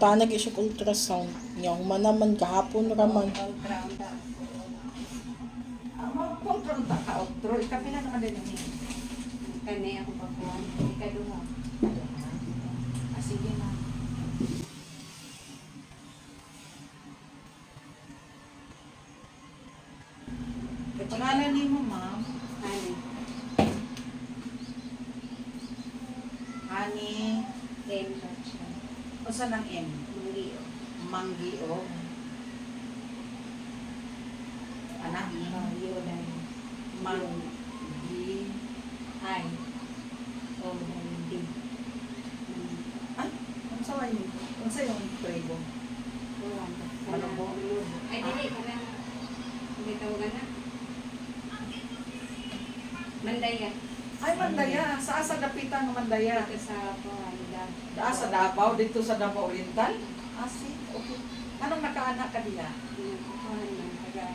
Tanag isyo ultrasound. Yang manaman kahapon raman. Mag-control ta ka outro. Ikapila naman din ni. Kani ako pagkuhan. Ikaduha. Sige na. Pangalan ni mo, ma'am? Ani. Hani. Ten Racha. O saan ang M? Mangio. Manggio. Anak? Yodan. Manggi. Ay. O Mangdi. Ay, ano sa wayo? Ano sa yung tribo? Ano po? Ay, dili ka na. Hindi tawagan na. Mandaya. Ay, Mandaya. Saan sa dapitan ng Mandaya? Dito sa Pahalida. Sa Davao, dito sa Davao Oriental? Si, okay. Anong nakaanak ka diya? Kuhan man. Taga.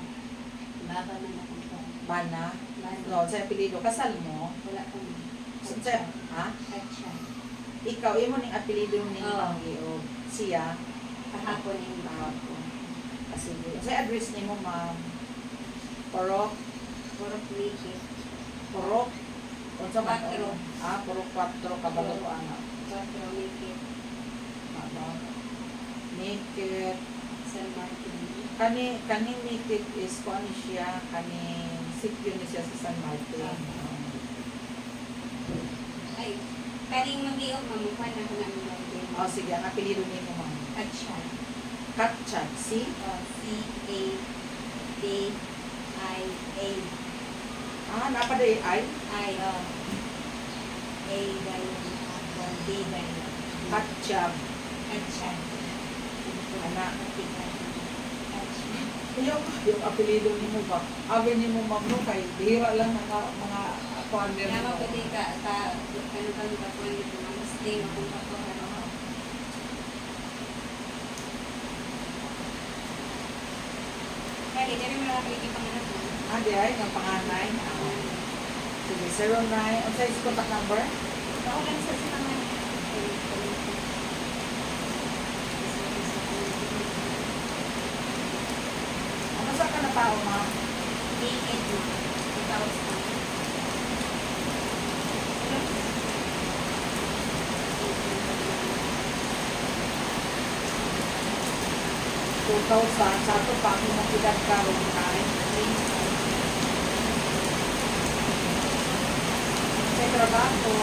Baba man akong pa. Bana? Bana. No, sa apelido. Kasal mo? Wala ko man. Sa, ha? Katsa. Ikaw, imo ning apelido ni Oo. Manggio. Siya? Kahapon yung Kahapon. Sige. Sa address ni mo, ma'am? Porok? Puro pliki. Porok? Unsa man? Quatro. Porok 4. Kabalo ko anak. Puro pliki. Ano? Naked. San Martin. Kani naked is kung ano siya, kani sityo ni siya sa San Martin. Ay, kaling mag-iok, mamukha na ko namin mag-iok. Sige, ang apelido ni mo, ma'am. Katsa. Katchat, si? C-A-D-I-A. Napaday ay? I, A dahil ako, D dahil. Katchab. Katsa. Anak. Katsa. Yung apelido ni mo ba? Abi ni mo, ma'am, no, kay bihira lang mga partner Nama mo. ko din ka, kanu-kanu ka po nito, mas din akong kakuhan. Kaya, dito rin malaki yung panganak mo. Di ay, ng panganay. Sige, 09. Ang size contact number? Ako lang sa sinangan. Ano sa ka na tao, ma'am? Naked na. Ikaw sa 2,000. Sa ito pa, kung nakilad ka, Ronay. Sa trabaho,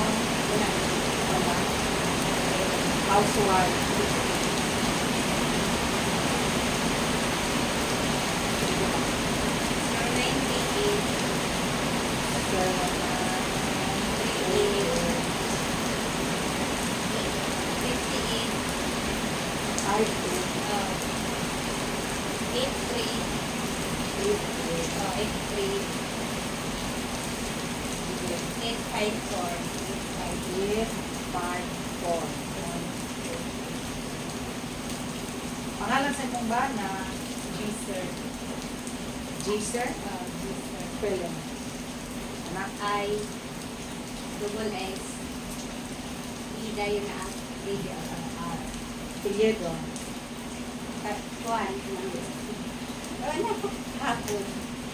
wala. Housewife. Ay, 854. Pangalan sa mong bana? Jaser. Jaser? Jaser. Spelling. Anak? I, double S, Ida yun na R. Pilyedo. Kuhan. Ano? Hapon.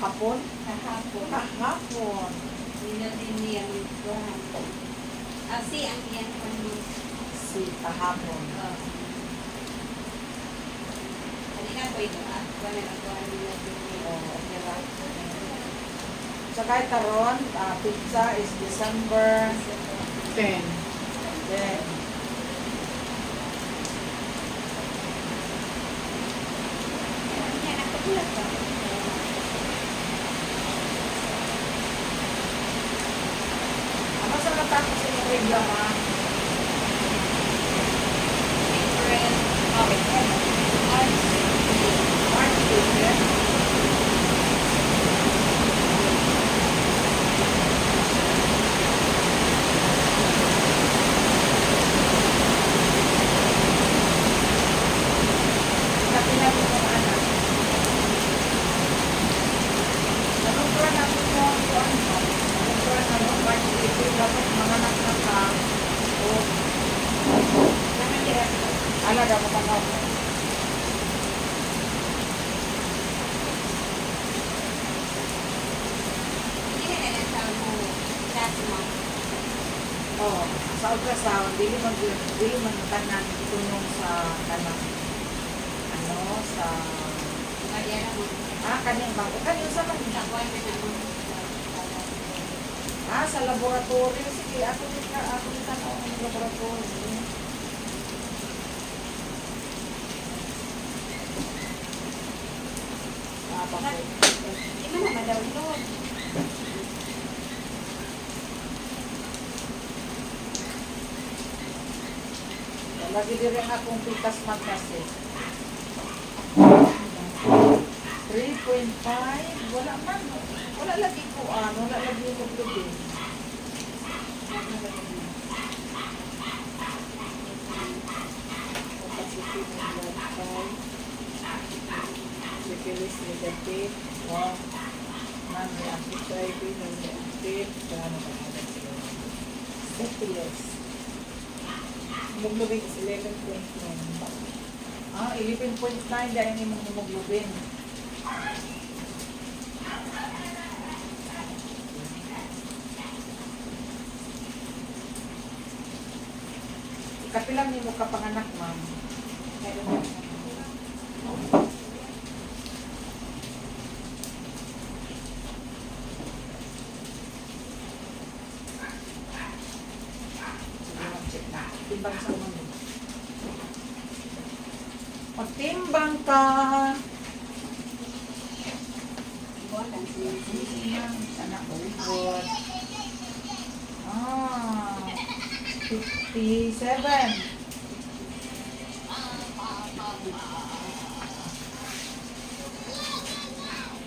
Hapon? Kahapon. Kahapon. Ninotin niya yung kuhan. Si ang iyan ko mo. Si kahapon. Kanina ko ito wala na kuhan nila Okay, right. So kahit karon, pizza is December 10. Then, ano sa natapos sa inyong reklama? March 20. Hindi ka na lang sa mo. Dati mo. Oh, sa ultrasound, dili man tanan tunong sa kanang ano sa Kaya na mo. kanyang bang kanyo sa man Takuan na na mo. sa laboratory sige ako din tanaw ng laboratory. Bakit? Hindi mo na ma-download. Lagi din rin akong pitas magkasi. 3.5 wala man. Wala lagi ko wala lagi ko protein. Capacity ng blood count. Syphilis negative. Wow. Non-reactive HIV, non-reactive. Gaano ba natin sila? Syphilis. Hemoglobin is 11.9. 11.9 dahil yung hemoglobin. Kapilang ni mo kapanganak, ma'am. Sige, mag-check na. Timbang sa ulo. Magtimbang ka. Buwan lang siya. Sana good. 57.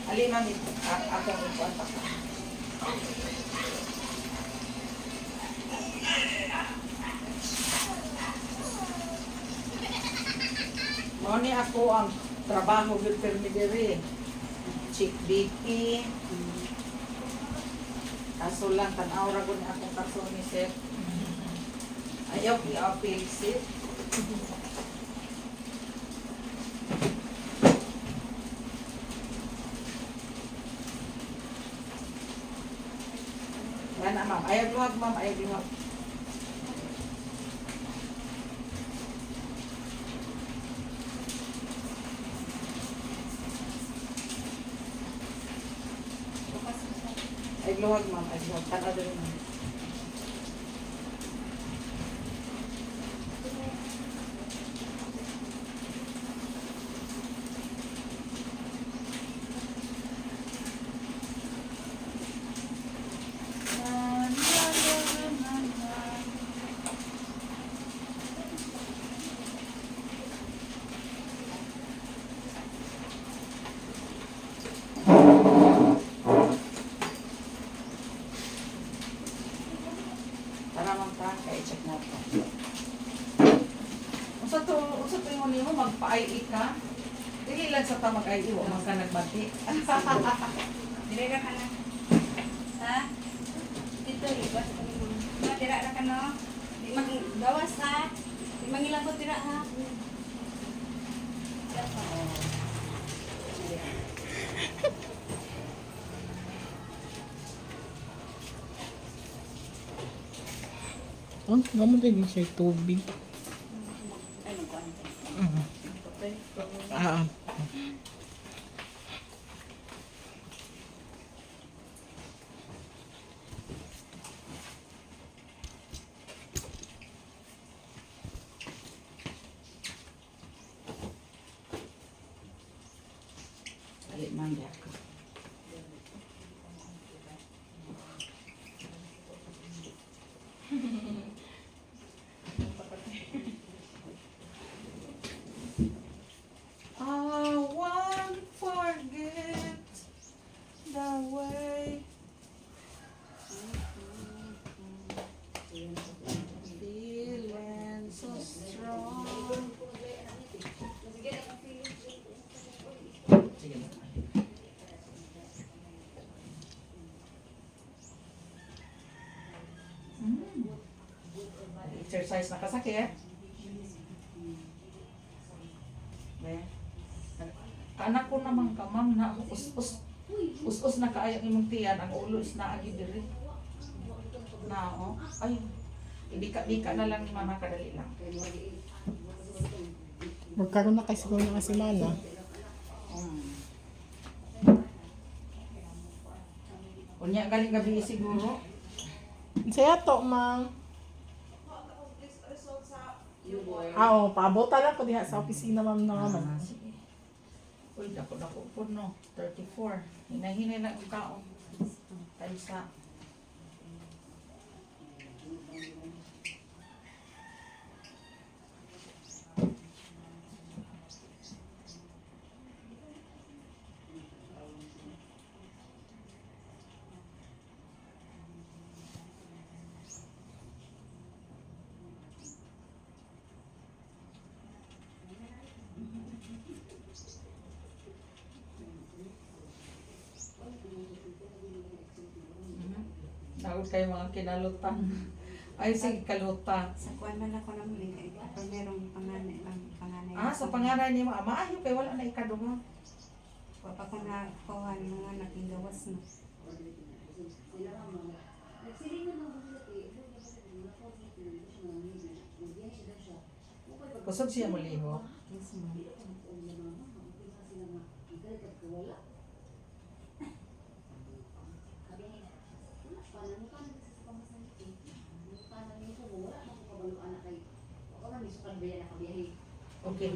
Alimang ito. Akong ikuan pa ka. Mao ni ako ang trabaho with permidere. Check BP. Kaso lang, tanaw ra gud akong kaso ni Sir. Ayaw i-appeal Sir. Yan na ma'am. Ayaw luwag ma'am. Ayaw luwag. Ayaw luwag ma'am. Ayaw luwag. Tanaw din ma'am. Tara ma'am ta, kaya i-check na ito. Unsa to yung nimo magpa-IE ka? Dili lang sa ta mag-IE, wa man ka nagbati. Dire ra ka na. Ha? Dito iwas ka ni mo. Tira ra ka no. Di maggawas ha. Di mangilang ko tira ha. Ang gamot din siya tubig. Ano ko ante? Ah, Alit man di ako. I won't forget the way feeling so strong. Sige na. Exercise na kasakit. Ne. Anak ko naman ka, ma'am, na us na kaayo imong tiyan, ang ulo is naagi diri. Na, oh. Ay, ibika-bika na lang ni mama, kadali lang. Magkaroon na kay siguro na si Mana. Unya galing gabi siguro. Saya to, Mang. Oo, paabot lang ko diha sa opisina, ma'am na naman. Sige. Uy, dako po no. 34. Hinahinay na ang kaon. Tayo sa... Daot kayo mga kinalutan. Ay, sige, kaluta. Sa kuwan man ako na muli kay kapag merong panganay. Sa pangaran niyo, maayo kay wala na ikaduha. Wa pa ko na kuhan mga naging gawas na. Kusog siya muliho. Yes, ma'am. Okay.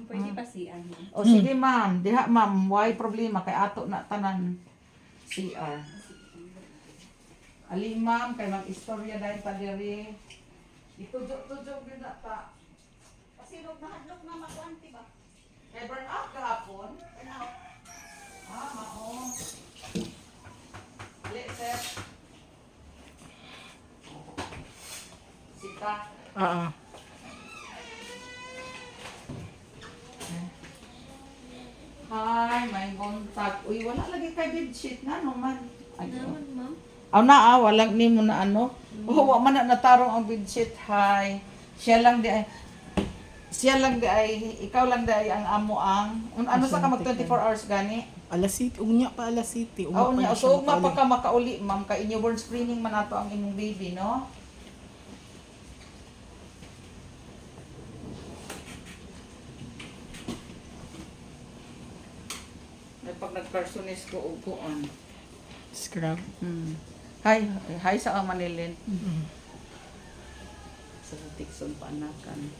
Pwede pa siya. O sige ma'am, diha ma'am, why problema kay ato na tanan CR. Ali ma'am, kay mag-istorya dahil ta diri. Itudyo-tudyo gyud na ta. Kasi nahadlok na makuanti ba? Kay burn out kahapon. Burn out. Mao. Ali sir. Sita. Oo. Hi, may contact. Uy, wala lagi kay bedsheet na no man. Ay, Naman, ma'am. walang ni mo na ano. Oh, wa man na natarong ang bedsheet. Hi. Siya lang di ay ikaw lang di ay ang amo ang ano sa ka mag 24 hours gani. Alas 7, ugnya pa alas 7. Oh, nya pa so ugma pa ka makauli ma'am kay newborn screening man nato ang imong baby no. Pag nag-personist ko upuan. Scrub. Hi sa Manilin. Mm-hmm. Sa Tikson Panakan.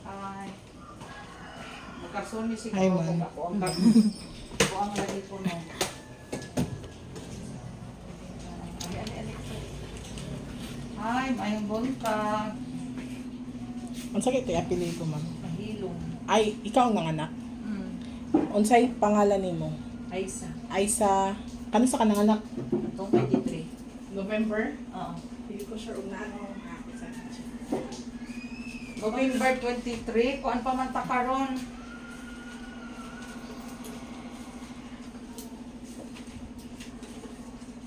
Hi. Magkarsoni si Hi, ko ma'am. ako ang lagi ko no. Hi, mayong buntag. Ang sakit ay apelido, ma'am. Mahilong. Ay, ikaw ang nanganak. Unsay pangalan nimo? Aisa. Aisa, kano sa kanang anak? Itong 23. November? Oo. Hindi ko sure kung naano ang sa November 23, kuan pa man ta karon.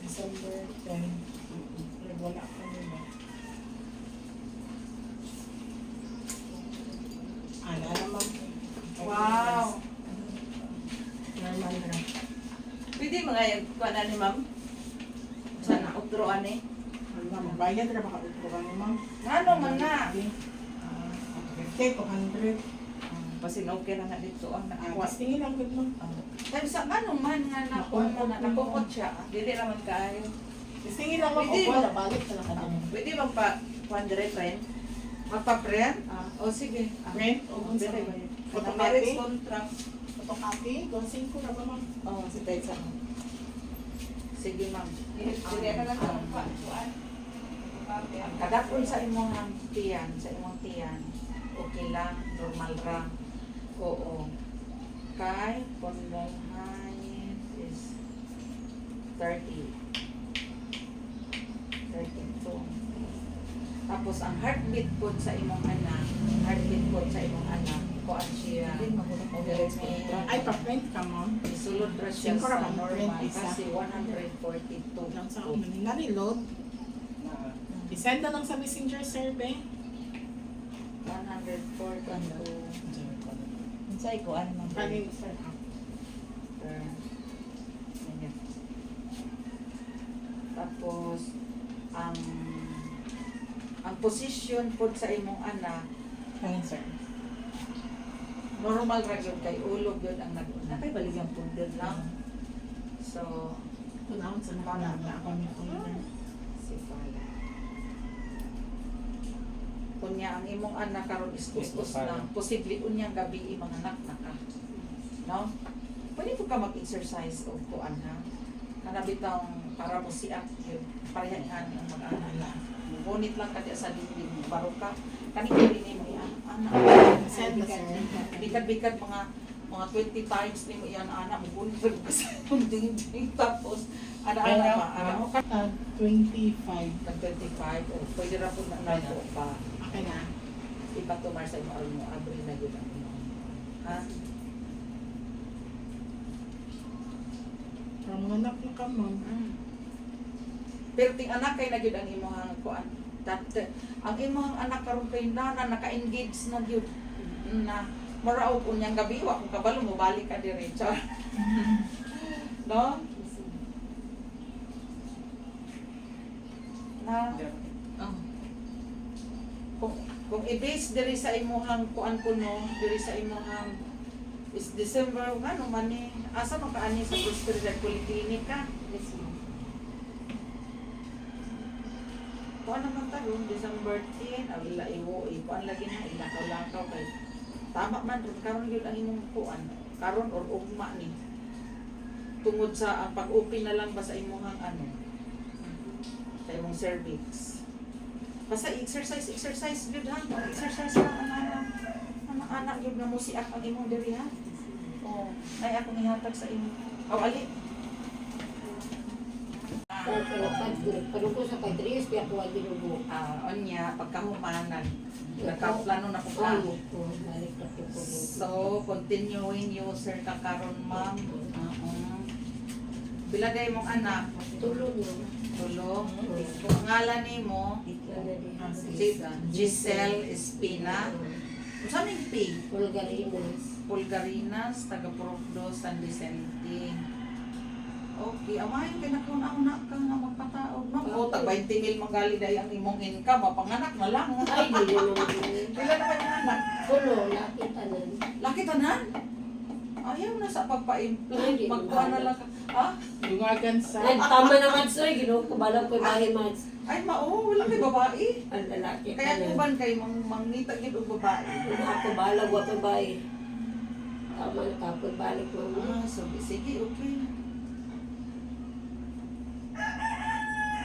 December 10. Wala pa nila. Ana naman. Wow. Normal na. Pwede mga kuan ani ma'am? Sana utroan eh. Bayad na baka utro ka ma'am. Ano man na? Okay, 200. Pasin okay na nga dito ang nakuha. Mas tingin lang good ma'am. Kaya sa ano man nga nakuha mo na nakukot siya. Dili naman kaayo. Mas tingin lang ma'am. Pwede, Wala, balik na lang ka din. Pwede bang pa 100 friend? Magpa-friend? O sige. Friend? O, Pwede unsa? ba yun? Photocopy? Marriage contract. Photocopy? 2.5 na ba ma'am? Oo, si Tessa. Sige ma'am. Dili na lang ang kuan. Kadapon sa imong tiyan, okay lang, normal lang. Oo. Kay Pondahay is 30. 32. Tapos ang heartbeat po sa imong anak, kuan siya. Ay, pa-print ka mo. Isulod ra siya Singko ra sa ba mo print normal isa? kasi 142. Lang sa akin. Nani-load. I-send na lang sa messenger survey. 142. Unsay ko ano man. Kanin, sir. Ganyan. Tapos ang position po sa imong anak Kanin, sir. normal ra gyud kay ulog gyud ang nakay baligang pundod lang. So, Kunahon sa nakala na ako ni Kuya. si Pala. Kunya ang imong anak karon is us na posible unyang gabi mga anak naka. No? Pwede po ka mag-exercise o kuan ha. Kana bitang para mo siak yun. Pareha nga ang mag-anak na. Ngunit lang kadi sa dinding baro ka. Kani kini mo yan anak. Send na, sir. Bikat-bikat mga 20 times ni mo yan anak mo gunit ka sa dinding tapos ana-ana pa. Ano ka 25. tag 25 o pwede ra po na nato pa. Okay na. Iba to Marsa mo aron mo abri na gyud ang imo. Ha? From anak na ka mo. Pero ting anak kay na gyud ang imong kuan. Ang imong anak karon kay nana naka-engage na gyud na maraog unyang gabi wa kung kabalo mo balik ka diretso. No? Na kung i-base diri sa imong kuan kuno, diri sa imong is December ngano man ni asa man kaani sa Prosperidad Polyclinic ka? Kuan naman ta ron December 10 awila iwo kuan lagi na ilakaw-lakaw kay tama man ron karon gyud ang imong kuan karon or ugma ni tungod sa ang pag-open na lang ba sa imong ano sa imong cervix. Basta exercise gyud ha. Exercise lang anak gyud nga mo siak ang imong diri ha. Oh, ay akong ihatag sa imo. Aw ali. Padugo sa Patrius, kaya kuha ginubo. Onya pagkahumanan. Nagkaplano na ko plano. Balik na po po. So, continuing user ka karon ma'am. Bila day mong anak? Tulong mo. Tulo. Kung ngalan nimo si Giselle Espina. Unsa ning P? Pulgarinas. Pulgarinas, taga Procdo, San Vicente. Okay, amayon kay nakauna ka nga magpataod. Ma'am, o tag 20,000 magali day ang imong income, mapanganak na lang. Ay, di naman. Pila naman yung anak? Pulo, lakit tanan. Laki tanan? Ayaw na sa pagpa-implant. Hindi, Magkuha na lang ka. Ha? Lungagan sa... Ay, tama naman sir, ginuho ko balang ko bahay mats. Ay, wala kay babae. Ang lalaki Kaya tanan. kuban kay mangita gid og babae. Ako balag wa babae. Tama na tapos balik mo. So sige, okay.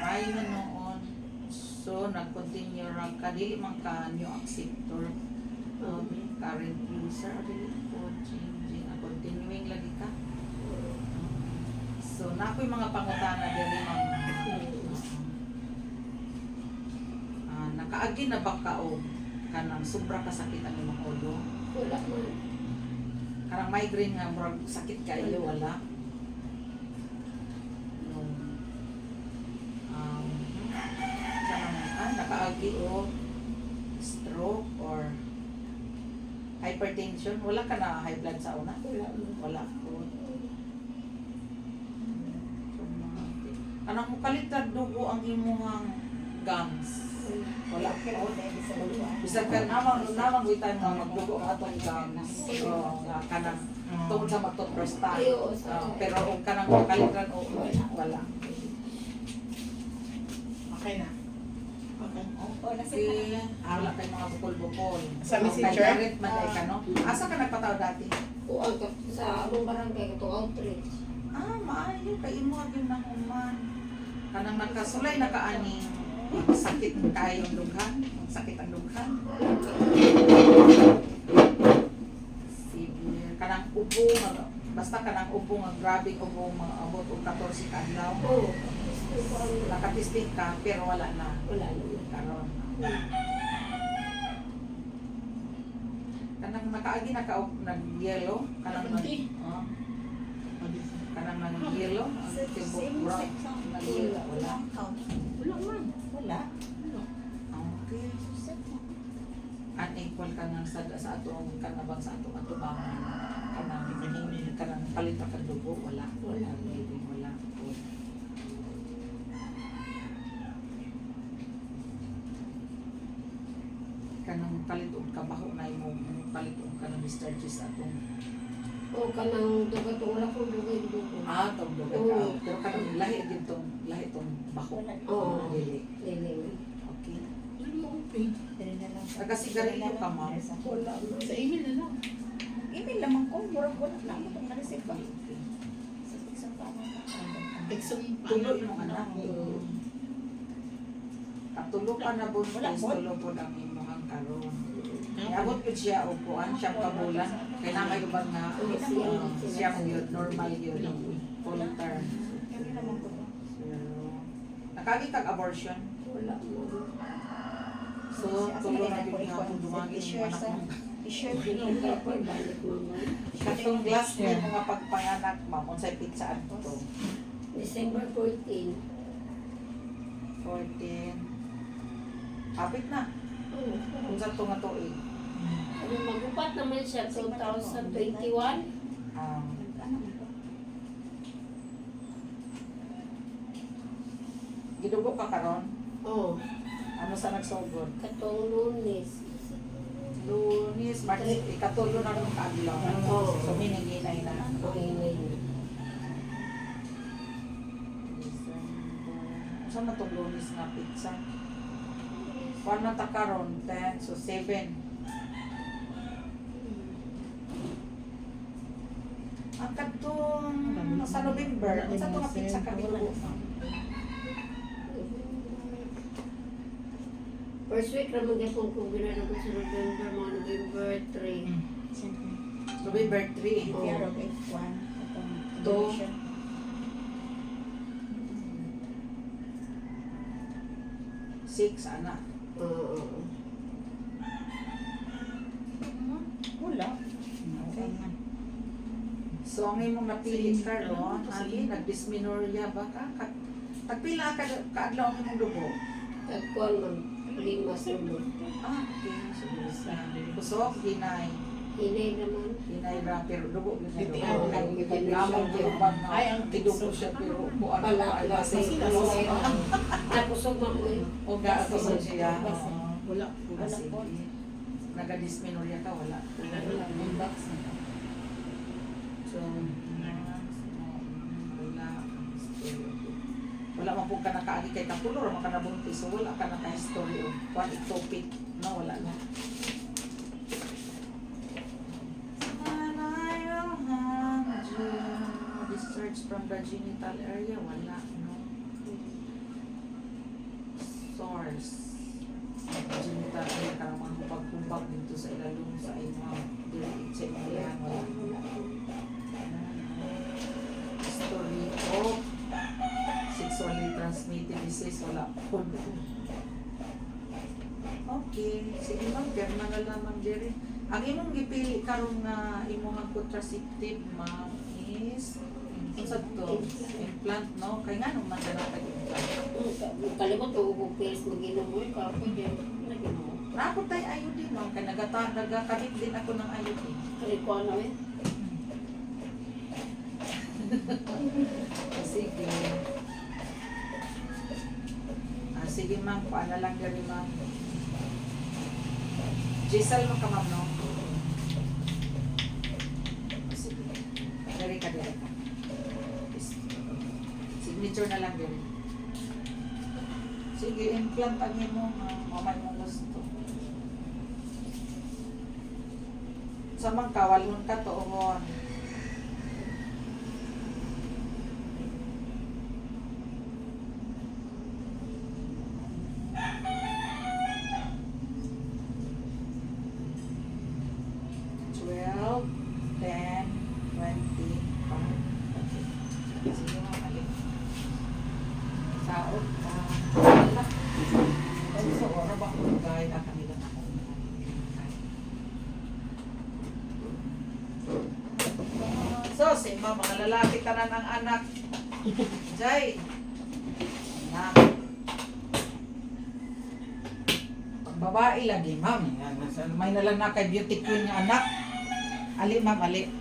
Ay na noon. So nag-continue ra ka dili man ka new acceptor. Current user dili po changing continuing lagi ka. So nakoy mga pangutana diri ma'am. Nakaagi na ba ka o kanang sobra kasakit ang imong ulo? Wala man. Karang migraine nga murag sakit kayo wala. Nakaagi o stroke or hypertension, wala ka na high blood sa una? Wala man. Wala po. Anong mukalitag dugo ang imuhang gums? Wala po. Bisa ka namang with time nga magdugo ang atong gums. So, kanang tungod sa magtutbrush tayo. Pero kung kanang mukalitag o wala. Okay na. Okay. Kasi wala kay mga bukol-bukol. Sa messenger? Kay direct man ay ka, no? Asa ka nagpataw dati? Kuha ka sa among barangay ito outreach. Maayo kay imo gyud na human. Kanang nakasulay nakaani sakit kayo ang dughan, sakit ang dughan. Sige, kanang ubo nga basta kanang ubo nga grabe ubo mga abot og 14 ka adlaw. Oo. Nakatisting ka pero wala na. Wala naman. Karon. Kanang nakaagi nag-yellow, kanang oh. Kanang nag-yellow, ang tibok brown, nag-yellow, wala. Wala man. Wala. Okay. Unequal ka nga sa atong kanabang sa atong atubangan. Kanang palit ka dugo, wala. Wala. Wala. Kanang palit og kabaho na imo palit og kanang discharges atong O kanang duga to wala ko duga. tong dugo ka. Oo. Pero kanang lahi din tong baho. Oo. Dili. Dili. Okay. Wala mo open. Dili na lang. Nagasigarilyo ka, ma'am? Wala man. Sa email na lang. Email lamang ko, murag wala na mo itong na-receive ba? Sa isang tama na. Exxon pa. Tulo yung anak. Katulo ka na buntis, Wala po. tulo po ang imuhang karon. Iabot yun siya o kuan, siyang kabulan. Kaya na kayo ba nga siyang yun, normal yun. Full term. Hindi naman ko. Nakagi kag abortion. Wala man. So, tulo na yun nga kung dumagi yung anak mo. I-share Hindi ka pa balik mo. Katong glass niya mga pagpanganak, ma'am, kung sa'y pizzaan to. December 14. 14. Kapit na. Kung saan to nga to eh. Ano, magupat naman siya 2021. Gidugo ka karon. Oh, Ano sa nagsugod? katong Lunes. Lunes, Martes, ikatulo na rin kaadlaw. Oo. So, miniginay na. Okay, ngayon. Saan na itong Lunes nga pizza? Kuan na ta karon 10, so 7. Ang katong sa November, sa ito nga pizza ka gidugo. First week naman kung ginano ko sa November, mga November 3. November 3. Oo. Pero F1. To. 6, anak. Oo. Wala. Okay. So, ang imong napili karon, ali nag-dysmenorrhea ba ka? Tagpila ka kaadlaw ang imong dugo? Tagkuan man, 5 sulod. Okay. So, kusog, hinay. Hinay naman. Hinay ra, pero dugo yun na Hindi, dugo. ang Lamang yung bag na Ay, ang tidugo siya, pero kuan Pala, pa, pala. kasi Napusog man ko eh. o gato sa siya. Wala. Ah, sige. Naga-dysmenorrhea ka, wala. So, wala man po ka nakaagi kay kapulo, wala man ka nabuntis, so wala ka naka-history o kuan ectopic, no, wala na. Discharge from the genital area, wala, no. Source. Genital area, karang mga hupag-hupag dito sa ilalong sa imong direct sa imong wala. History of sexually transmitted disease, wala po. Okay, sige ma'am, pirma na lang ma'am Jerry. Ang imong gipili karon nga imong contraceptive ma'am is unsa to? Implant, no? Kay nga nung mandanata implant. Kalimot ko kung pills mag-inom mo, kapo dyan. Nag-inom. Napot tayo iodine ma'am, kay nagakabit din ako ng iodine. Kali ko ano eh. Sige. Sige ma'am, paano lang gani ma'am? Giselle mo ka ma'am, no? Sige. Dari ka. Signature na lang din. Sige, implant ang mo, mamay mo gusto. Sa mga kawalon ka to, Saot. Mura ba ko guide ang kanila na ako. So, simba, mga lalaki tanan ang anak. Jay. Anak. Pag babae lagi, ma'am. May nalang na kay beauty queen yung anak. Ali, ma'am, ali.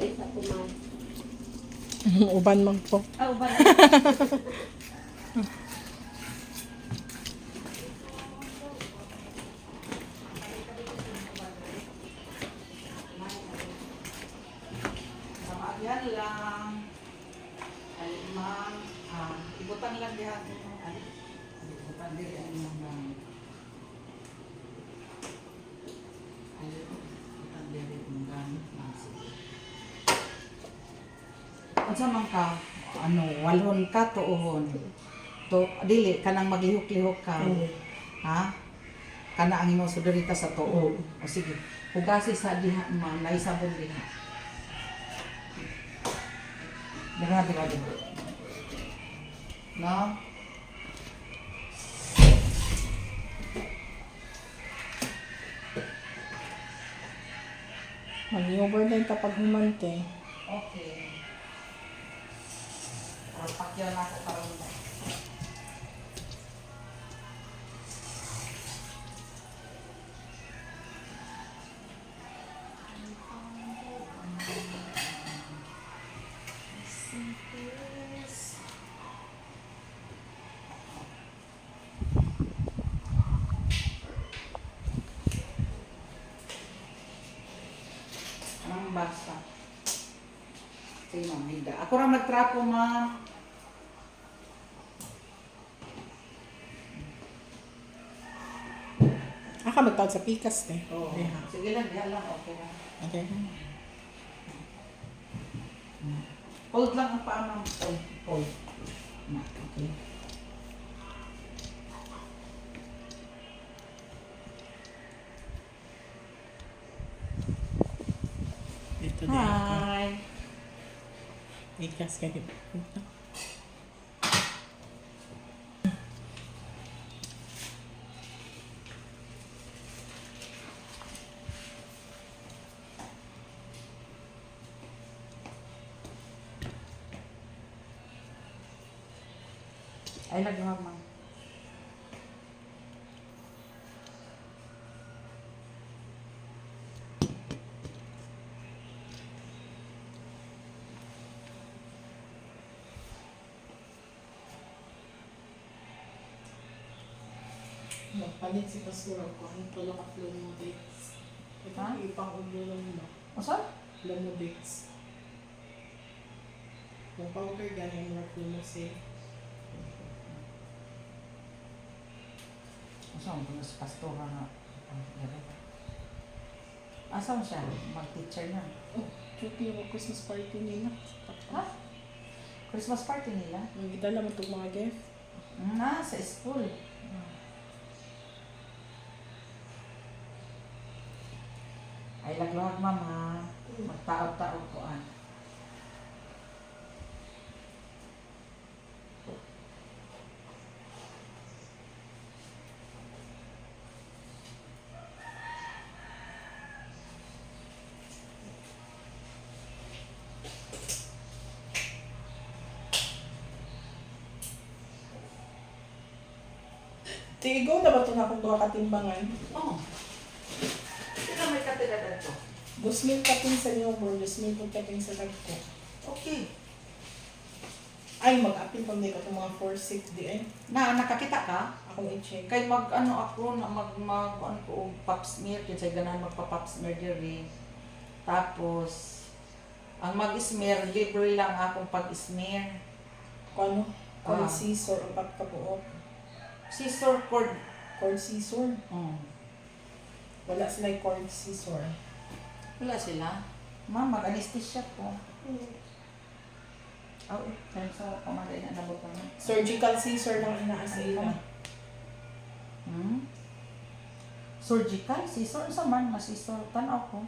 Dito ako man. Uban man po. Oh, ba? Sama yan lang. Ali, ma'am. Ibutan lang diha. Ali. Ibutan diri ang imong gamit. Ali, ibutan diri ang imong gamit. Sige. Unsa man ka, walhon ka tuohon. To dili kanang maglihok-lihok ka. Ha? Kana ang imong sudurita sa tuo. O sige, hugasi sa diha man naisabon diha. Dira. No? Mag-overtime kapag humante. Okay. Pakyaw na ako karon. Nang basa. Sige, ma'am, hida. Ako ra magtrapo, ma'am. Aka magtawag sa pikas eh. Oo. Diha. Sige lang, diha lang. Okay lang. Okay. Hold lang ang paa, ma'am. Hold. Okay. Dito din ako. Hi. Pikas ka dito. Ay, nagluhag, ma'am. Nagpalit si Pastor ako. Ang pala ka Flomodex. Ito Ha? ipang ulo lang mo. Asa? Flomodex. Yung powder galing mo na Flomose. Asa mo sa pastora na? Asa mo siya? Mag-teacher na. Oh, chuti yung Christmas party nila. Ha? Christmas party nila? Yung gitala mo itong mga gift. Sa school. Ay, lagluhag, mama. Magtaog-taog ko, Tigo na ba ito na akong duha katimbangan? Oo. Sino may katiradan to? 2,000 kaping sa newborn, 2,000 kaping sa lagko. Okay. Ay, mag-apin pag may ka itong mga 4-6 di eh. Nakakita ka? Akong i-check. Kay ako na ano ko pap smear kasi ganahan magpa-pap smear diri. Tapos ang mag-smear libre lang akong pag-smear. Kung ano? Cord Ah. scissor o pagkabuo. Scissor cord. Cord scissor. Mm. Wala sila yung cord scissor. Wala sila. Ma'am, mag-anesthesia ko. Oh, kaya sa pamaday na nabot kami. Surgical scissor lang inaasa nila. Surgical? Scissor? Sa man? Scissor? Tanaw ko.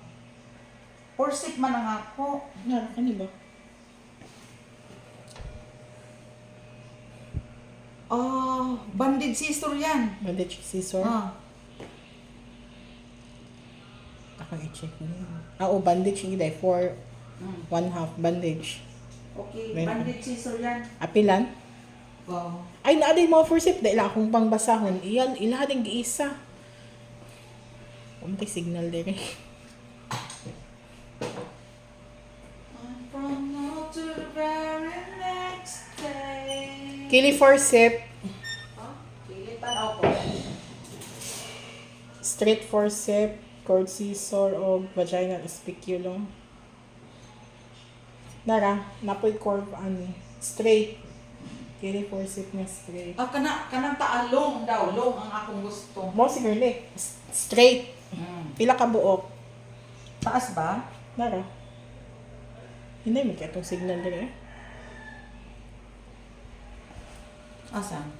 Forceps man ang ako. Nga, kani ba? Banded scissor yan. Bandage scissor. Ah. Ako i-check mo yun. Bandage yung gilay. For Mm. 1/2 bandage. Okay, Right. banded scissor yan. Apilan? Wow. Ay, naaday mga forceps. Dahil akong pangbasahon. Iyan, ilahan yung giisa. Umtay signal dire. From now to the very next day. Kili forceps. Kilitan ako. Straight forceps. Cord scissor o vaginal speculum. Nara, napoy curve straight. Kili forceps nga straight. Kanang taalong daw. Long ang akong gusto. Mo siguro straight. Pila ka buok. Taas ba? Nara. Hindi mo kaya itong signal dire. Asan?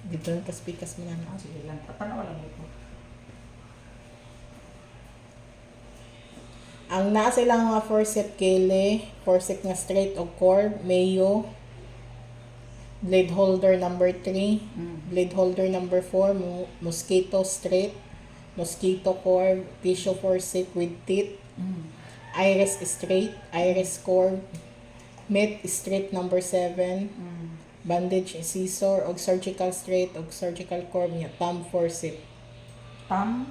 Dito na kaspikas mo na. Sige lang. Tatanaw lang ito. Ang naa sa ilang mga forceps kili, forceps nga straight o curve, mayo, blade holder number 3, blade holder number 4, mosquito straight, mosquito curve, tissue forceps with teeth, iris straight, iris curve, mid straight number 7, bandage scissor, og surgical straight, og surgical curve niya, thumb forceps. Tam?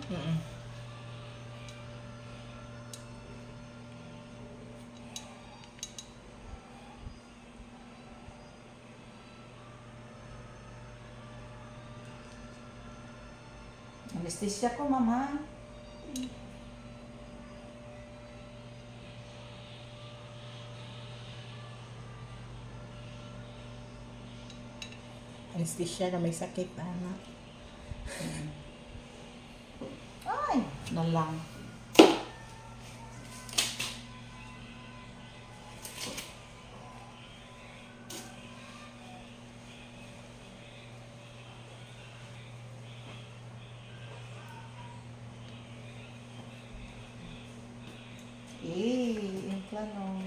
Anesthesia ko, mama. Anesthesia na may sakit, anak. Ay, nalang. Yung plano.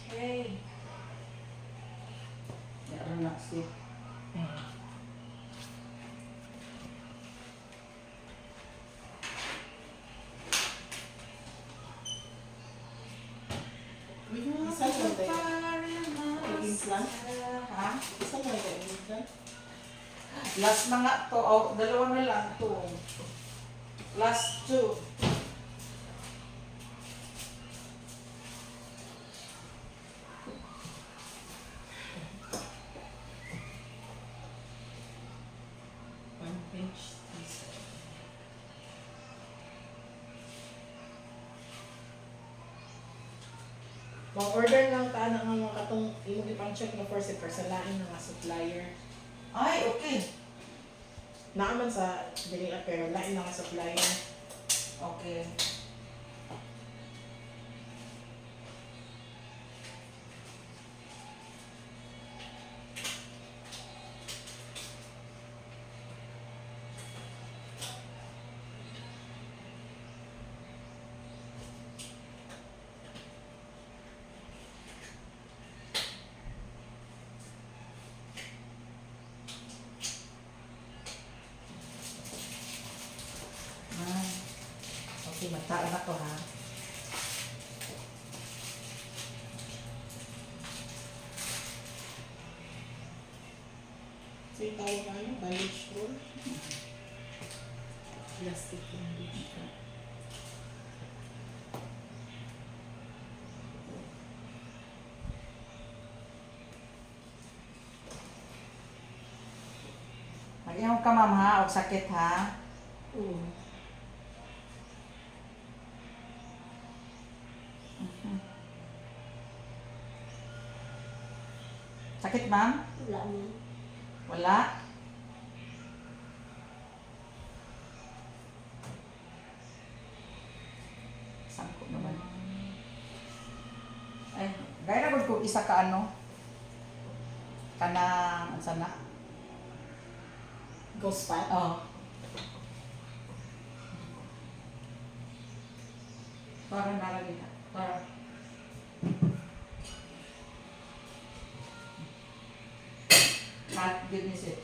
Hey. Meron na si. Isa lang tayo. Implant? Ha? Isa mo yung implant? Last na nga to. Oh, dalawa na lang to. Last two. One page. Mag-order lang ta ng mga katong imong ipang-check na forceps sa lain ng mga supplier. Ay, okay. Naaman sa dili pero lain ng mga supplier. Okay. Okay, mataan na to ha. So yung tawag ka ano? Bandage roll? Plastic bandage. Mag-ihaw ka ma'am ha, o sakit ha. Sakit ma'am? Wala mo. Wala? Sangko naman. Ay, gaya na ko isa ka ano? Kanang, sana? Ghost spot? Oh. Para narali. Para. Cut, goodness it.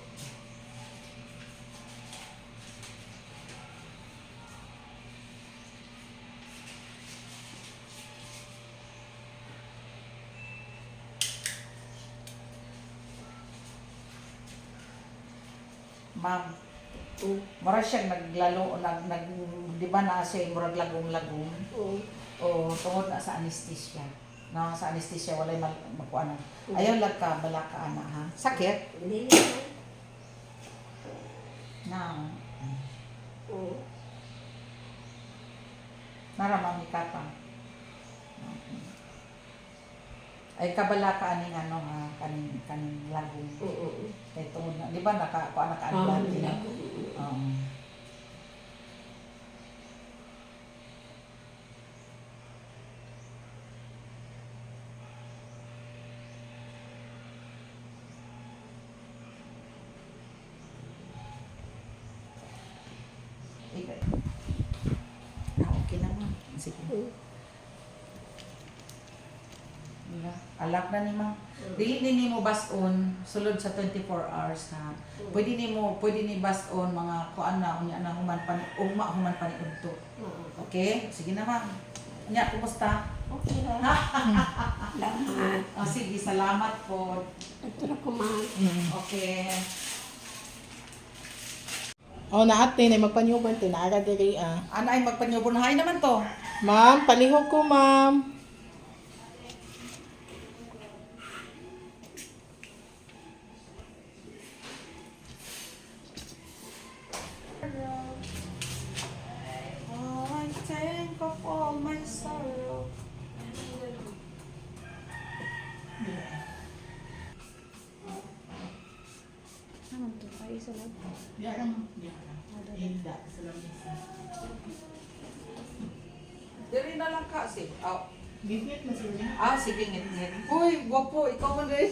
Ma'am, mura siyang naglalo, di ba na siya murag lagong-lagong? Oo. O tungod na sa anesthesia. Na sa anesthesia walay makuanan. Ayaw lang ka, bala ka ana ha. Sakit? Hindi naman. Na. Oo. Naramami ka pa. Ay kabala ka aning ano ha, kaning lagong. Oo. Kay tungod na, di ba kuan na ka-advance na? Oo. Okay na ma'am. Sige. Diba? Alak na ni ma'am. Dili ni mo bas-on sulod sa 24 hours ha. Pwede ni bas-on mga kuan na unya na human human paniudto. Okay? Sige na ma'am. Unya, kumusta? Okay lang. Lahat. Oh, sige, salamat po. Ito na kumain. Okay. Oh, na ate, na magpanyuban, tinara diri ah. Ano ay magpanyubunahay naman to? Ma'am, palihog ko, ma'am. I think of all my sorrow. Ano to? Ay, isa lang. Diya lang. Hinda sa lamisa. Diri na lang kasi. Oh. Gigit na sila. Sige, ngit-ngit. Uy, gwapo, ikaw mo rin.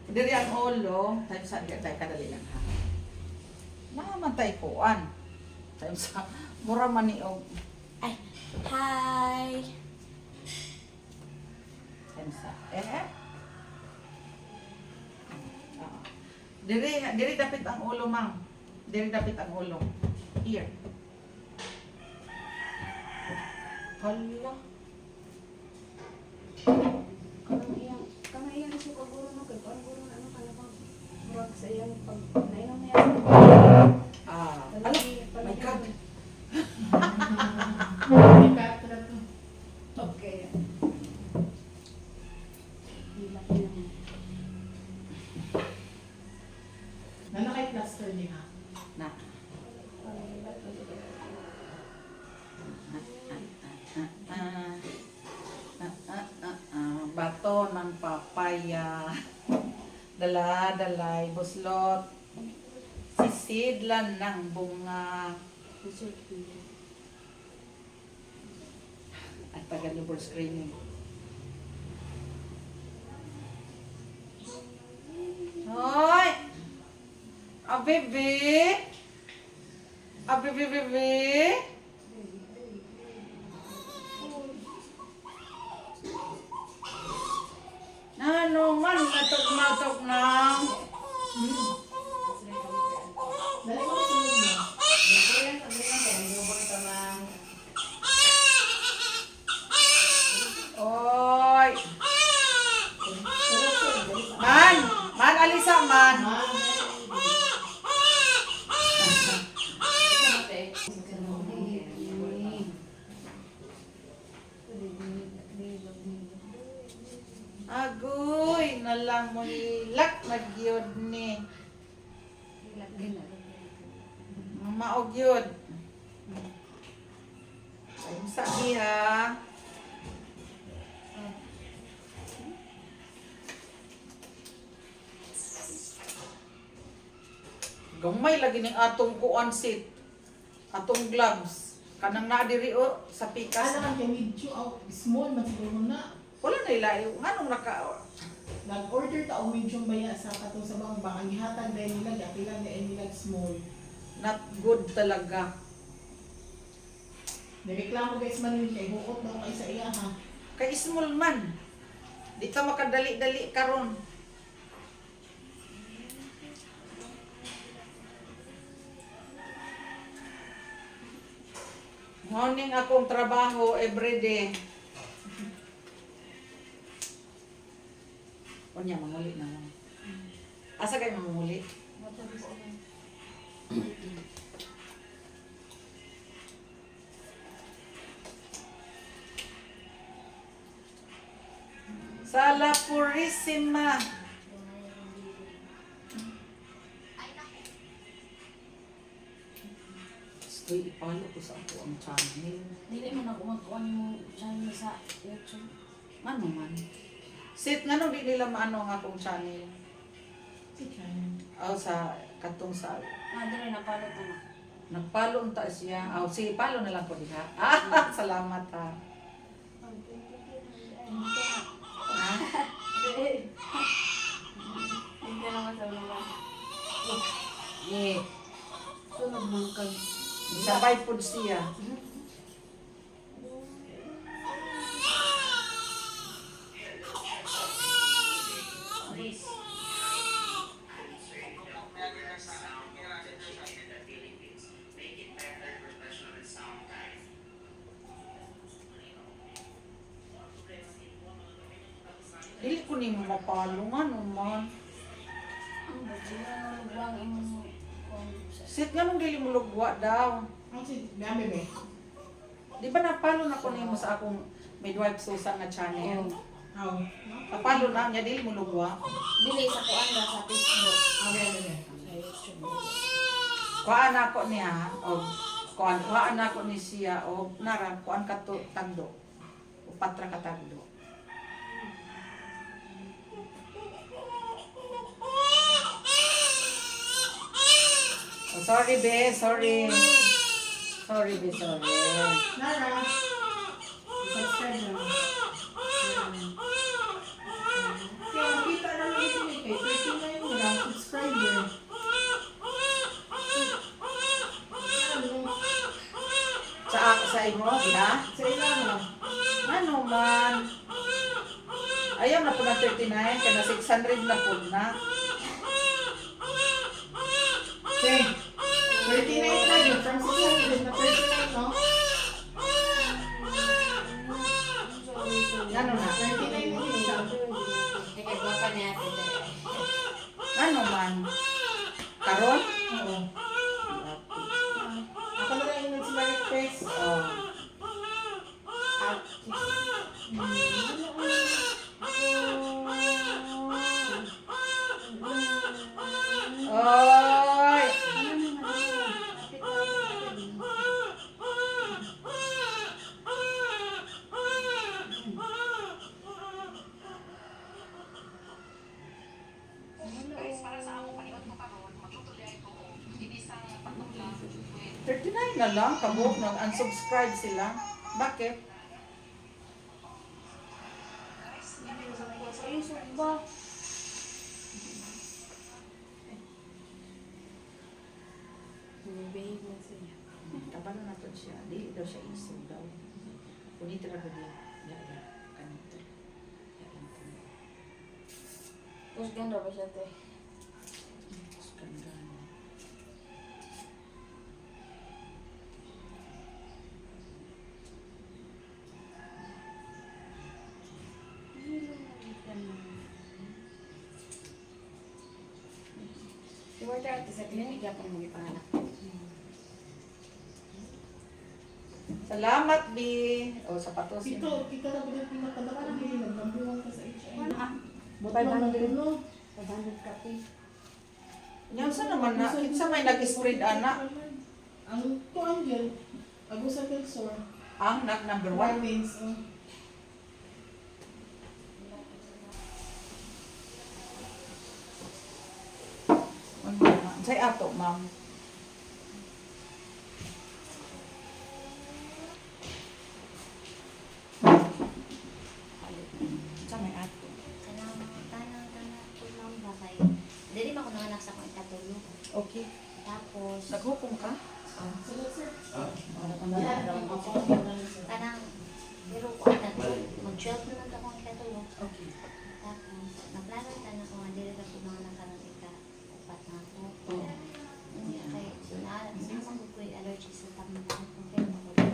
Diri ang ulo. Time sa, tayo kadali lang ha. Nakamantay kuan. Time sa, mura man ni og. Ay, hi! Time sa, Diri dapit ang ulo, ma'am. Diri dapit ang ulo. Here. Hala. Kanang iyang si paguro no kay paguro ano kana pang murag sa iyang pag nainom niya. Ala, my God. Okay. Hilak niya. Nanakay plaster niya. Na. Bato ng papaya. Dala-dalay, buslot. Sisidlan ng bunga. At taga-double screening. Hoy! Bebe! Bebe, bebe! Ano man, matok-matok na. Dali ko sunod mo. Oy! Man, alisa man. Agoy, nalang mo hilak nagyod ni. Maog yun. Ayun sa iya. Gamay lagi ning atong kuan sit. Atong gloves. Kanang nadiri o sa pikas. Ano man kay medyo small man siguro na. Wala na ilayo. Nganong naka Nag-order ta og medium baya sa katong sa bang bang ang gihatag dahil nila gapilan na nila small. Not good talaga. Nireklamo guys man yun kay huot daw kay sa iya ha. Kay small man. Di ka makadali-dali karon. Morning akong trabaho everyday. Unya manguli na lang. Asa kay mamuli? Sala Purisima. Gusto ipalo ko sa ako ang channel. Dili mo na kumagkuhan mo channel sa YouTube. Ano man? Sit nga no, di nila maano nga akong channel. O sa katong sa Dili na palot na. nagpalo unta siya. Sige, palo na lang ko diha. Ah, salamat ha. Ha? Hindi naman sa mga. Yeah. Sunod man kag. Sabay po siya. Dili ko ni mo mapalo nga naman. Ang bagyo na lubang imong Sit nga nung dili mo lugwa daw. Ang si Biame be. Di ba napalo na ko nimo sa akong midwife Susan na channel? How? Napalo na niya, dili mo lugwa. dili sa kuan ba sa Facebook. Okay, okay. Sa YouTube. Kuhaan ako niya, o kuhaan ako ni siya, o nara, kuhaan ka to tagdo. O patra ka tagdo. Oh, sorry be, sorry. Sorry be, sorry. Nara. Subscribe na. Kaya makita na lang ito kay 39 na subscriber. Sa imo, gina? Sa ilang lang. Ano man? Ayaw na po na 39, kaya na 600 na po na. Okay. 39 na yun. From 600 na 39, no? Ano na? 39 na yun siya. Kaya gwapa niya ate. Ano man? Karon? Oo. Ako na lang yung sila request. Oh. Oy! $39 na lang, kabuk, nag-unsubscribe sila. Bakit? Facebook ba? Behave na siya. Kabalo na to siya. Dili daw siya isog daw. Kunito na ba diya? Ya, kanito. Ya, lang kanito. Tapos ganda ba siya te? Tapos ganda na. I-order ate sa clinic yapon mo ipanganak. Salamat, B. O, sapatos yun. Ito na ba yung pinakadaka na hindi nagkambuhan ka sa HI? Butay ba nang dili? No. 500 kape. Yan sa naman na, kinsa may nag-spread anak. Ang to Angel, Agusa Kelsor. Ang number 1. Warnings. Say ato, ma'am. Sa may ato. Salamat. Okay. Tapos, Naghukom ka? kanang, pero kung mag-12 naman ako ang katulog. Okay. Tapos, naplano tayo ko nga, dili ka po mga nakarang upat na ako. Oh. Hindi, kaya, naman ko yung allergy sa tambal. Pero ako yung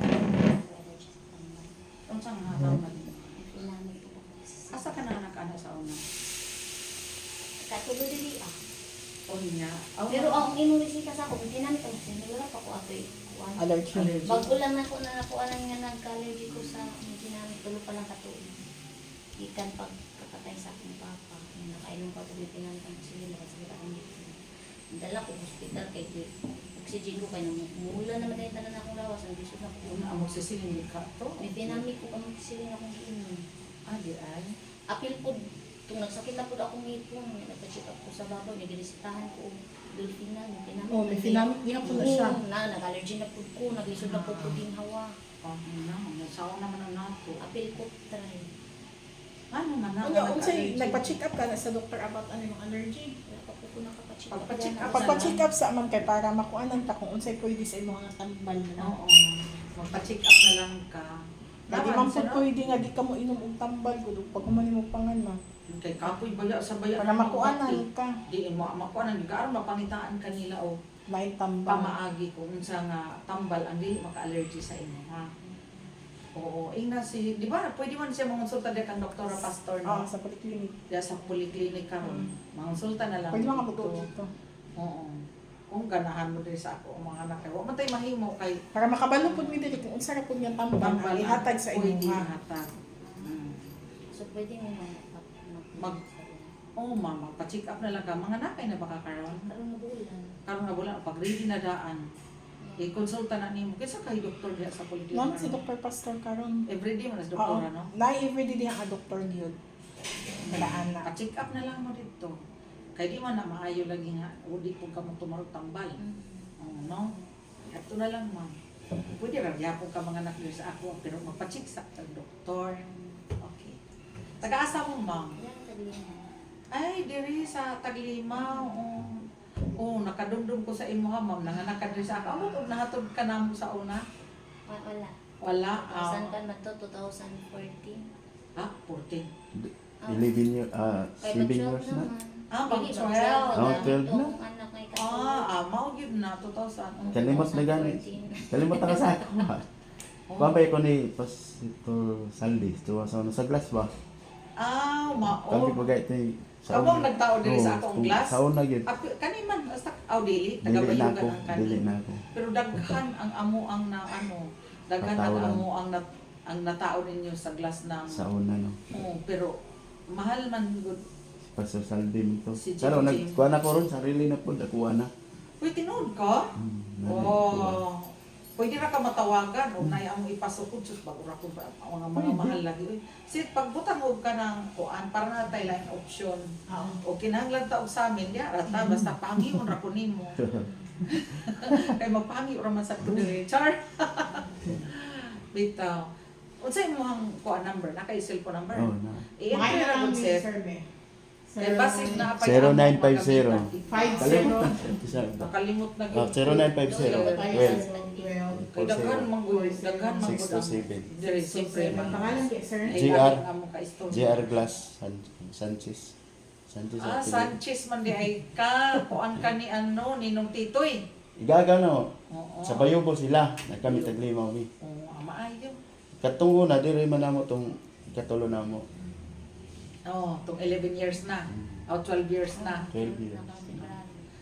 allergy sa tambal. Ang saan nga naman? Pinamit ko. Asa ka na anak-anak sa una? Katulog dili ah. O niya? Oh, Pero ang imunisita sa ako, pinamit ko. Sinigurap ako ato kuan. Allergy. Bago lang ako na nakuha lang nga nagka-allergy ko sa ginamit tulo pa lang katuig. Ikan pag kapatay sa aking papa. Nakainom ko ito, pinamit ang sige, nakasagit akong dala ko hospital kay oxygen ko kaya mula naman dahil tanan akong lawas. Ang bisod na ko. Una ang magsisiling ka to? May pinamit ko kung siling akong inom. Ah, di ay? Apil po, kung nagsakit na po akong ngipon, nagpa-check up ko sa babaw, naginisitahan ko Dolphina, may pinamit. Oh, may pinamit niya po na siya. Nag-allergy na po ko, naglisod na po ko din hawa. Oh, na. Nasawa naman ang nato. Apil ko try. Ano man na? Ano, unsay nagpa-check up ka na sa doktor about ano yung allergy? Wala pa po ko nakapacheck up. Pagpa-check up. Pagpa-check up sa man kay para makuanan ta kung unsay pwede sa imong mga tambal na. Oo. Magpa-check up na lang ka. Di man po pwede nga di ka mo inom og tambal gud ug pag humani mo pangan na. Kay kapoy baya sa baya. Para makuanan ka. Di mo makuanan. Karon mapangitaan kanila o Lain tambal. pamaagi kung unsa nga tambal ang dili maka-allergy sa imo ha. Oo, ina si, di ba pwede man siya mangonsulta diha kang doktor o pastor Ah, no? sa poliklinik. Diya sa poliklinik karon. Mangonsulta na lang. Pwede mga dito. buto dito. Oo. Kung ganahan mo din sa ako ang mga anak kay wa man tay mahimo kay Para makabalo pud mi diri kung unsa ra pud nga tambal tambal ang ihatag sa pwede imo ha. ihatag. So pwede mo Mag- Oo, mama, pa-check up na lang ka. Mga nakay na baka karon. Karoon na bulan. Karon na wala pag ready na daan. I-konsulta na nimo kinsa kay doktor diha sa poliklinik. Naman si Dr. Pastor karon. Everyday man as Oo. doktor no. Na everyday diha ang doktor gyud. Malaan na. Pa-check up na lang mo dito. Kay di man na maayo lagi nga o di pud ka mo tumarog tambal. Oo, no? Ato na lang ma'am. Pwede ra gyapon ka mga anak sa ako pero magpa-check sa doktor. Okay. Taga-asa mo ma'am? Yan, sabi niya. Ay, diri sa Taglimaw. Oh, nakadumdum ko sa imo ha, ma'am. Nanganak ka diri sa ako. Amo kung nahatod ka na mo sa una? Wala. Wala. Saan ka na to? 2014? Ah, 14. 11 years, Kay 7 mag-12 years na. naman. Ah, Dili, mag-12. mag-12 Oh, 12 na. Itong anak ay katulog. Mao gyud na 2000. Kalimot na gani. 2014. Kalimot na ka sa ako ha. Babay ko ni Pastor Sandy. Tuwa sa ano sa glass ba? Kami Mao. pagay ito Kabong nagtao diri sa akong glass. Sa una yun. Kani man basta dili, Dili na tagabayugan ako. ang Dili kani. na ako. Pero daghan ang amo ang na ano, daghan ang Patawaran. amo ang natao ninyo sa glass ng Sa una no. pero mahal man gud. Pastor Sandy mo to. Si Pero Jim. nagkuha na ko ron. Sarili na po. Nakuha na. Uy, tinuod ka? Oh. Pwede na ka matawagan o naya mo ipasukod sus bago ra ko ba mga mahal lagi. Uy, sit pagbutang og ka ng kuan para na tay lain option. O kinahanglan ta og sa amin ya rata basta pangion ra ko nimo. Kay magpangi ra man sa diri. Char. Bitaw. Unsay imong kuan number? Nakay cellphone number? Oh, na. I-enter ra gud set. Kay basic na apay 0950. 50. Nakalimot na Oh, gyud. 0950. Kay daghan daghan 6 to 7. Diri siyempre Pangalan kay sir? GR. amo ka istorya. JR Glass Sanchez. Sanchez. Ah, Apelyido. Sanchez man di ay ka. Kuan ka ni ano, ninong Titoy. Igaga no. Oo. Sa Bayubo sila. Nagkami taglimaw ni. Oo, maayo. Katong una diri man namo tong katulo namo. Oh, tong 11 years na. O 12 years na. 12 years.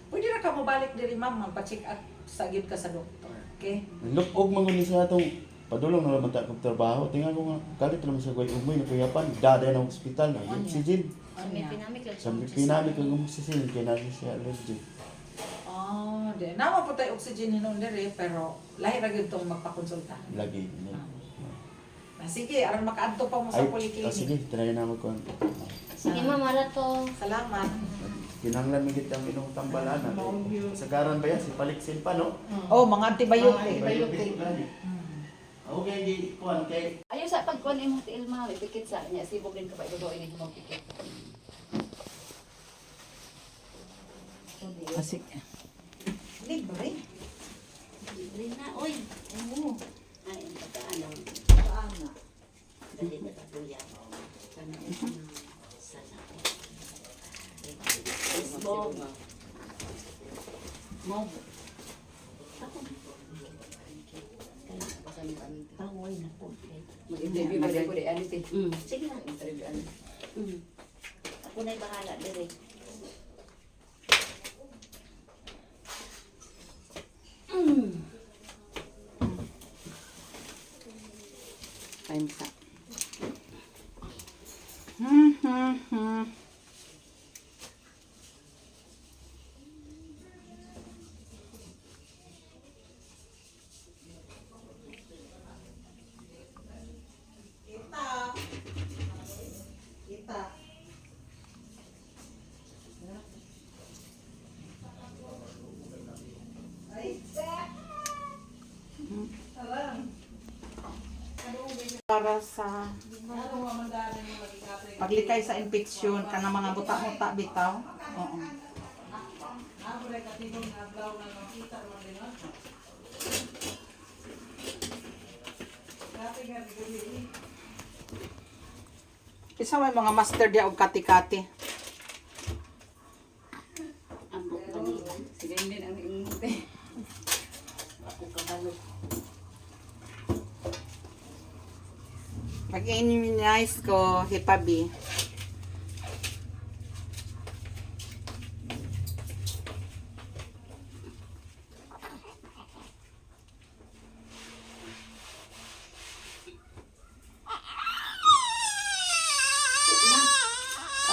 Pwede ra ka mo balik diri ma'am, magpa-check up sa gid ka sa doktor. Okay? Lupog manguni sa atong padulong na naman ta kog trabaho. Tingnan ko nga kalit naman sa guy umoy na kuyapan. Dada na ospital na oxygen. So may pinamik lang. Sa pinami ko oxygen kay na siya allergy. Oh, di. Nama po tayo oxygen hinon diri pero lahi ra gyud tong magpakonsulta. Lagi. Sige, aron makaadto pa mo sa Ay, poliklinik. sige, try na mo ko. Sige ma'am, wala to. Salamat. Kinahanglan mi kita minong tambalan na. Sa karon ba yan si paliksin pa no? Oh, mga antibiotic. Antibiotic. Okay, di kuan kay Ayaw sa pagkuhan yung mga ilma, pikit sa niya, sibog din ka ba ito ini mo pikit. Asik. Libre. Libre na. Uy! Oo. Ay, ang pagkaano. Paana. Dali na tabuya. Sana sana. Facebook. Mo. Paway na po. Mag-interview ba rin ko di ano, te? Sige na. Interview ano. Ako na'y bahala dire. Time sa. Para sa paglikay sa infeksyon kana mga buta-buta bitaw. Oo. Isa may mga master dia og kati-kati. Ambok Manila. Sige, hindi ang ingin, te. Ako kabalo. Mag-immunize ko hipabi.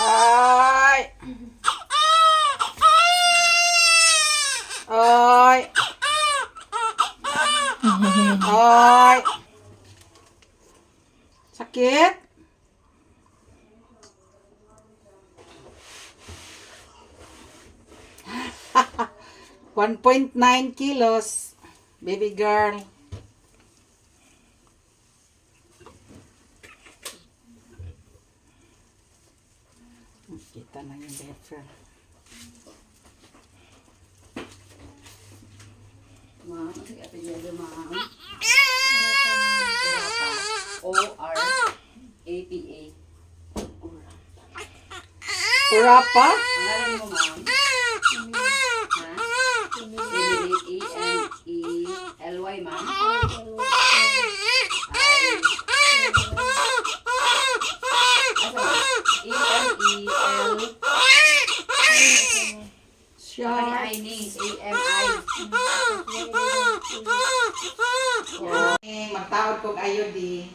Ay! Ay! Ay! Sakit? One 1.9 kilos, baby girl. Kita na yung better. Ma'am, sige, ate Jado, ma'am. O-R-A-P-A. Kurapa? Pangalan mo, ma'am? Ha? Emily, E-M-E-L-Y, ma'am? E-M-E-L... Siya. A-M-I. Magtawad ko kayo di.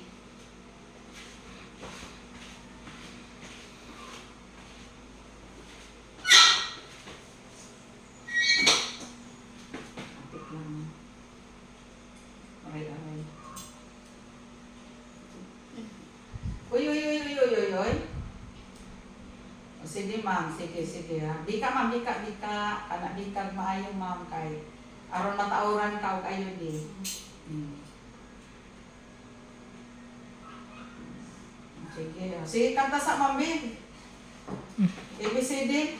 Uy. O, sige ma'am, sige ha. Bika ma'am, bika. Kana bika maayong ma'am kay. Aron matauran ka og ayo di. Sige, kanta sa mami. ABCD.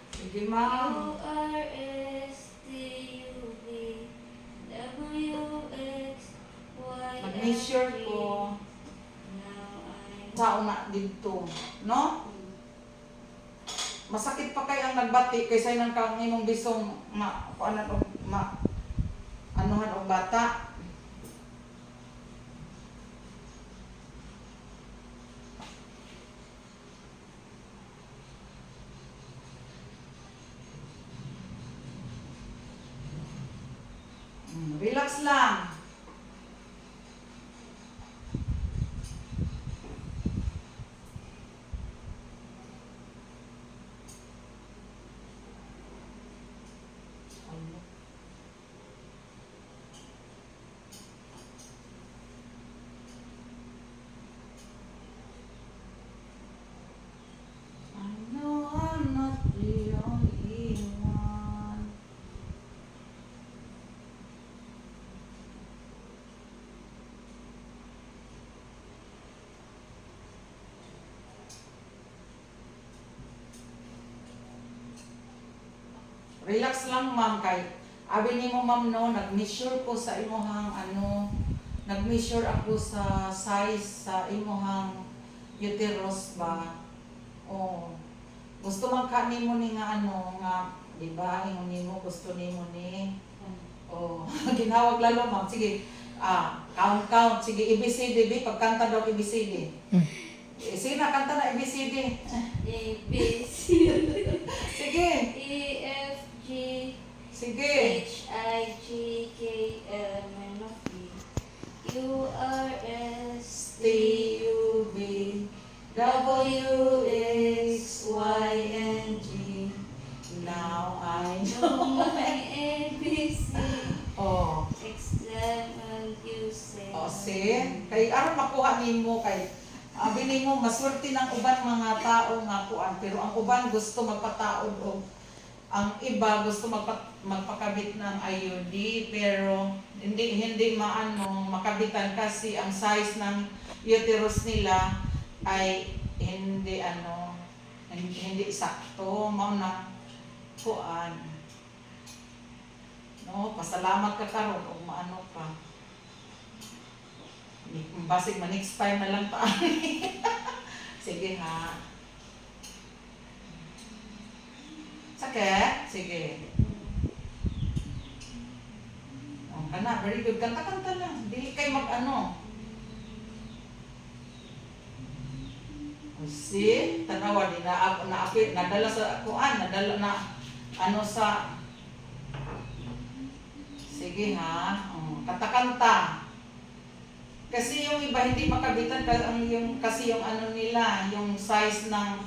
Sige ma'am. Mag-measure ko. Sao na dito, no? Masakit pa kay ang nagbati kaysa nang kang imong bisong anuhan og bata. Relax lang. I know I'm not the only one. relax lang ma'am kay abi nimo ma'am no, nag-measure ko sa imuhang nag-measure ako sa size sa imuhang uterus ba. Oh. Gusto man ka nimo ni nga nga di ba ingon nimo gusto nimo ni. Oh, ginawag lalo ma'am. Sige. Count. Sige, ABCD. Pagkanta daw ABCD. Sige na, kanta na ABCD. A, B, C, Sige. E, F, G, Sige. H, I, J, K, L, M, N, O, P, Q, R, S, T, U, V, W, X, Y, and G. Now I know. my ABC, Oh. X, M, Q, C. O, see? Kay aron makuha nimo kay abi nimo maswerte ng uban mga tao nga kuan pero ang uban gusto magpataod og ang iba gusto magpakabit ng IUD pero hindi makabitan kasi ang size ng uterus nila ay hindi sakto mao na kuan no pasalamat ka karon og maano ka. Basig man next time na lang pa. Sige ha. Sakit? Sige. Oh, kana, very good. Kanta-kanta lang. Dili kay mag-ano. Oh, see? Tanawa, nadala sa kuan, nadala na sa sige ha. Kanta-kanta. Kasi yung iba hindi makabitan kasi yung nila, yung size ng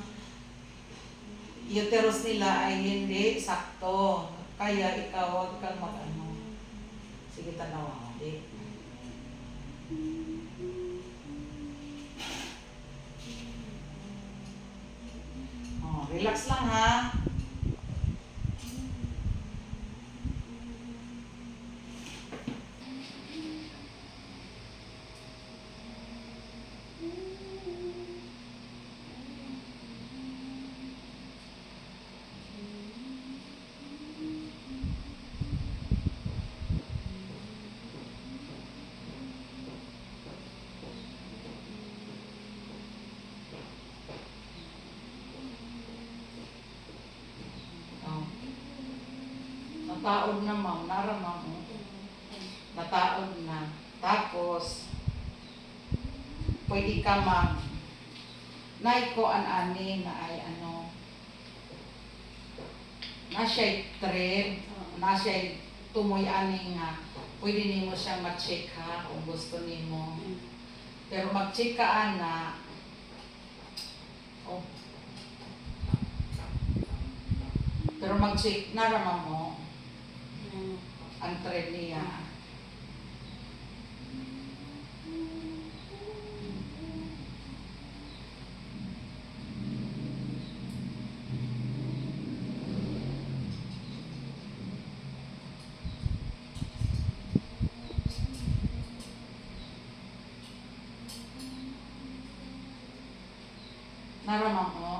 uterus nila ay hindi sakto. Kaya ikaw wag kang mag-ano. Sige tanawa mo, di. Oh, relax lang ha. Nataod na ma'am, naramam mo. Nataod na. Tapos, pwede ka naiko ani na ay na siya'y trip, na siya'y tumoy ani nga, pwede nimo siyang ma-check ha kung gusto nimo. Pero mag-check ka ana, pero mag-check, naramam mo, ang thread niya. Naramam mo,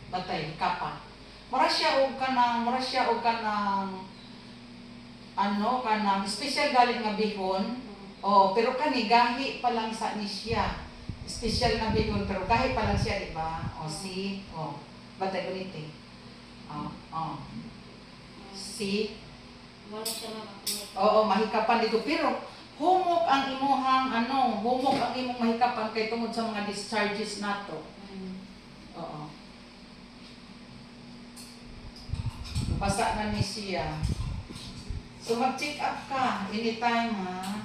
batay, kapa. Mura siya og kanang special galing nga bihon. Oh, pero kani gahi pa lang sa ni siya. Special nga bihon pero gahi pa lang siya, di ba? Oh, see? Oh, batay guniti. Oh. See? Wala siya makakamit. Oo, mahikapan dito pero humok ang imong mahikapan kay tungod sa mga discharges nato. Oo. Basa na ni siya. So mag-check up ka anytime ha.